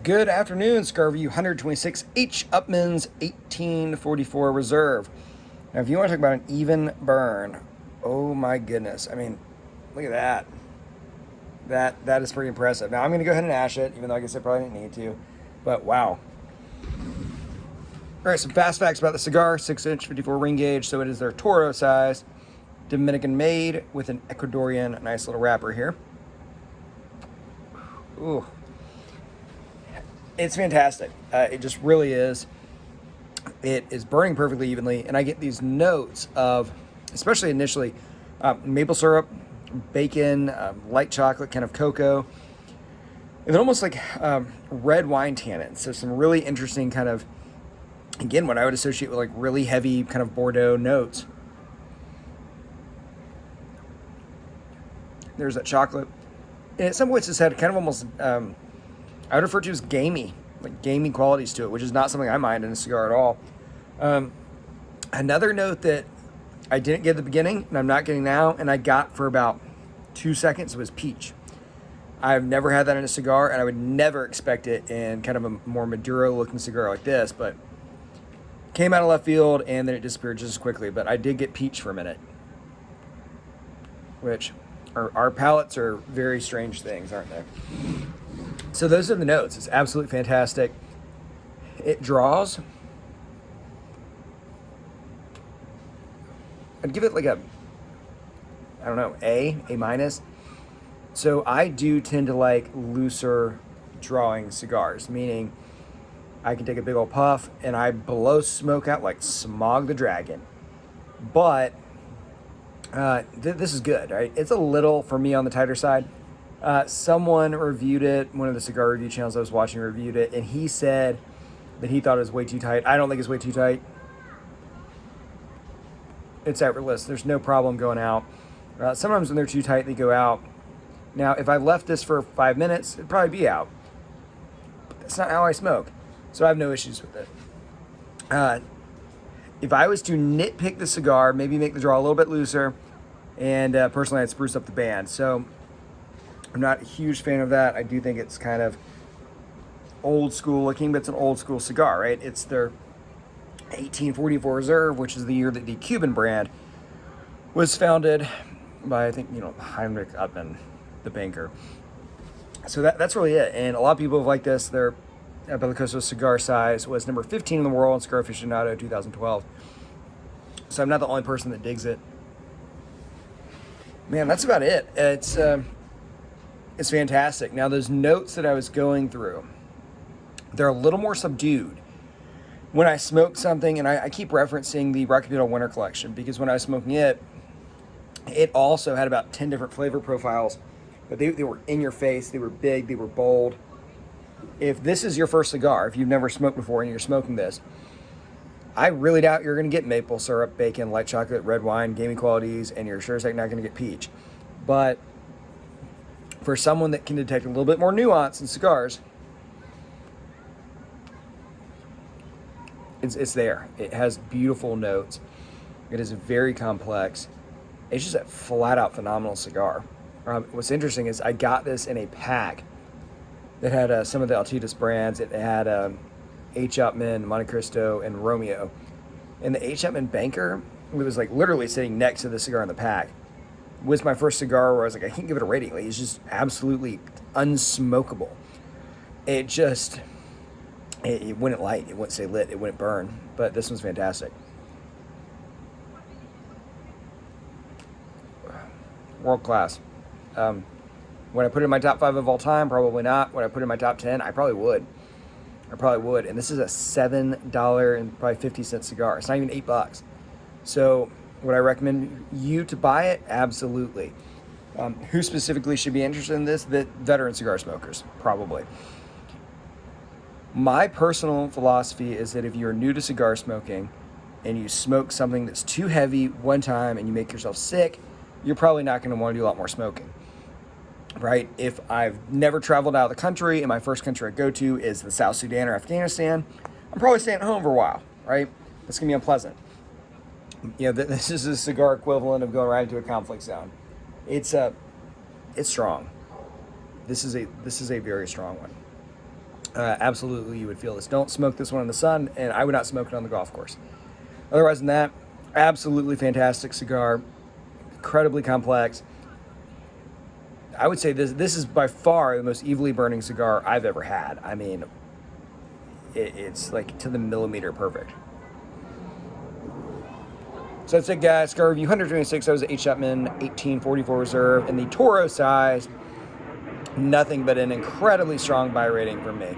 Good afternoon, Cigar Review 126 H. Upmann's 1844 Reserve. Now, if you want to talk about an even burn, oh my goodness. I mean, look at that. That is pretty impressive. Now, I'm going to go ahead and ash it, even though I guess I probably didn't need to. But wow. All right, some fast facts about the cigar. 6-inch, 54 ring gauge, so it is their Toro size. Dominican made with an Ecuadorian nice little wrapper here. Ooh. It's fantastic. It just really is. It is burning perfectly evenly, and I get these notes of, especially initially, maple syrup, bacon, light chocolate, kind of cocoa, and then almost like red wine tannins. So some really interesting kind of, again, what I would associate with like really heavy kind of Bordeaux notes. There's that chocolate. And at some points it's had kind of almost, I would refer to as gamey, like gamey qualities to it, which is not something I mind in a cigar at all. Another note that I didn't get at the beginning, and I'm not getting now, and I got for about 2 seconds, was peach. I've never had that in a cigar, and I would never expect it in kind of a more Maduro-looking cigar like this, but came out of left field, and then it disappeared just as quickly. But I did get peach for a minute, which our palates are very strange things, aren't they? So those are the notes. It's absolutely fantastic. It draws. I'd give it like a, I don't know, A minus. So I do tend to like looser drawing cigars, meaning I can take a big old puff and I blow smoke out like Smog the Dragon. But this is good, right? It's a little, for me, on the tighter side. Someone reviewed it, one of the cigar review channels I was watching reviewed it, and he said that he thought it was way too tight. I don't think it's way too tight. It's effortless. There's no problem going out. Sometimes when they're too tight, they go out. Now, if I left this for 5 minutes, it'd probably be out. But that's not how I smoke, so I have no issues with it. If I was to nitpick the cigar, maybe make the draw a little bit looser, and personally, I'd spruce up the band. So I'm not a huge fan of that. I do think it's kind of old school looking, but it's an old school cigar, right? It's their 1844 Reserve, which is the year that the Cuban brand was founded by, I think, Heinrich Upmann, the banker. So that's really it. And a lot of people have liked this. Their Bellicoso cigar size was number 15 in the world in Cigar Aficionado 2012. So I'm not the only person that digs it. Man, that's about it. It's fantastic. Now, those notes that I was going through, they're a little more subdued. When I smoke something, and I keep referencing the Rocky Patel Winter Collection, because when I was smoking it, it also had about 10 different flavor profiles, but they were in your face, they were big, they were bold. If this is your first cigar, if you've never smoked before and you're smoking this, I really doubt you're going to get maple syrup, bacon, light chocolate, red wine, gamey qualities, and you're sure as heck not going to get peach. But for someone that can detect a little bit more nuance in cigars, it's there. It has beautiful notes. It is very complex. It's just a flat-out phenomenal cigar. What's interesting is I got this in a pack that had some of the Altitas brands. It had H. Upmann, Monte Cristo, and Romeo. And the H. Upmann Banker, it was like literally sitting next to the cigar in the pack, was my first cigar where I was like, I can't give it a rating. Like, it's just absolutely unsmokable. It just, it wouldn't light. It wouldn't say lit. It wouldn't burn. But this one's fantastic. World class. Would I put it in my top 5 of all time? Probably not. Would I put it in my top 10? I probably would. And this is a $7 and probably 50-cent cigar. It's not even $8. So would I recommend you to buy it? Absolutely. Who specifically should be interested in this? The veteran cigar smokers, probably. My personal philosophy is that if you're new to cigar smoking and you smoke something that's too heavy one time and you make yourself sick, you're probably not going to want to do a lot more smoking, right? If I've never traveled out of the country and my first country I go to is the South Sudan or Afghanistan, I'm probably staying at home for a while, right? It's going to be unpleasant. This is a cigar equivalent of going right into a conflict zone. It's strong. This is a very strong one. Absolutely, you would feel this. Don't smoke this one in the sun, and I would not smoke it on the golf course. Otherwise than that, absolutely fantastic cigar, incredibly complex. I would say this is by far the most evenly burning cigar I've ever had. I mean, it's like to the millimeter perfect. So that's it, guys. Cigar review 126. That was H. Upmann 1844 Reserve in the Toro size. Nothing but an incredibly strong buy rating from me.